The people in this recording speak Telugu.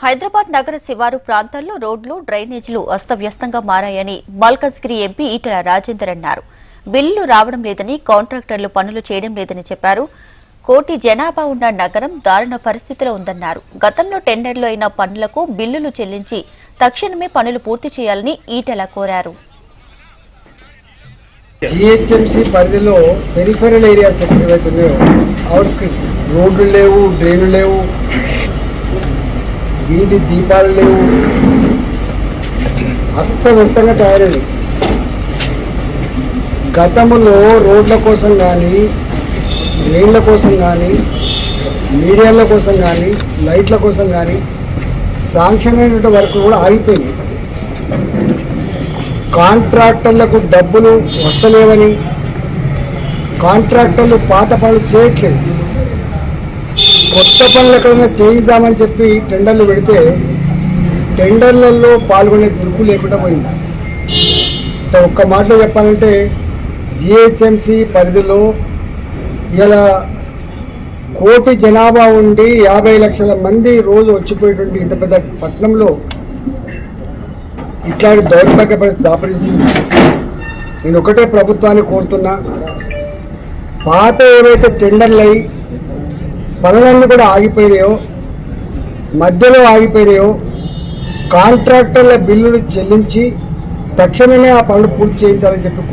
హైదరాబాద్ నగర శివారు ప్రాంతాల్లో రోడ్లు డ్రైనేజీలు అస్తవ్యస్తంగా మారాయని మల్కజ్గిరి ఎంపీ ఈటెల రాజేందర్ అన్నారు. బిల్లులు రావడం లేదని, కాంట్రాక్టర్లు పనులు చేయడం లేదని చెప్పారు. 1 కోటి జనాభా ఉన్న నగరం దారుణ పరిస్థితిలో ఉందన్నారు. గతంలో టెండర్లు అయిన పనులకు బిల్లులు చెల్లించి తక్షణమే పనులు పూర్తి చేయాలని ఈటెల కోరారు. జీహెచ్ఎంసీ పరిధిలో పెరిఫెరల్ ఏరియాస్ ఎక్కడైతే ఉన్నాయో అవుట్స్కట్స్ రోడ్లు లేవు, డ్రైన్లు లేవు, వీధి దీపాలు లేవు, అస్తవ్యస్తంగా తయారైంది. గతంలో రోడ్ల కోసం కానీ, డ్రైన్ల కోసం కానీ, మీడియాల కోసం కానీ, లైట్ల కోసం కానీ శాంక్షన్ అయినటువంటి వరకు కూడా ఆగిపోయింది. కాంట్రాక్టర్లకు డబ్బులు వస్తలేవని, కాంట్రాక్టర్లు పాత పనులు చేయట్లేదు, కొత్త పనులు ఎక్కడైనా చేయిద్దామని చెప్పి టెండర్లు పెడితే టెండర్లలో పాల్గొనే దుర్పు లేకుండా పోయింది. అంటే ఒక్క మాటలో చెప్పాలంటే జీహెచ్ఎంసీ పరిధిలో ఇలా 1 కోటి జనాభా ఉండి 50 లక్షల మంది రోజు వచ్చిపోయేటువంటి ఇంత పెద్ద పట్టణంలో ఇట్లాంటి దౌర్భాగ్య పరిస్థితి దాపరించింది. నేను ఒకటే ప్రభుత్వాన్ని కోరుతున్నా, పాత ఏవైతే టెండర్లు అయి పనులన్నీ కూడా ఆగిపోయినాయో, మధ్యలో ఆగిపోయినాయో, కాంట్రాక్టర్ల బిల్లులు చెల్లించి తక్షణమే ఆ పనులు పూర్తి చేయించాలని చెప్పి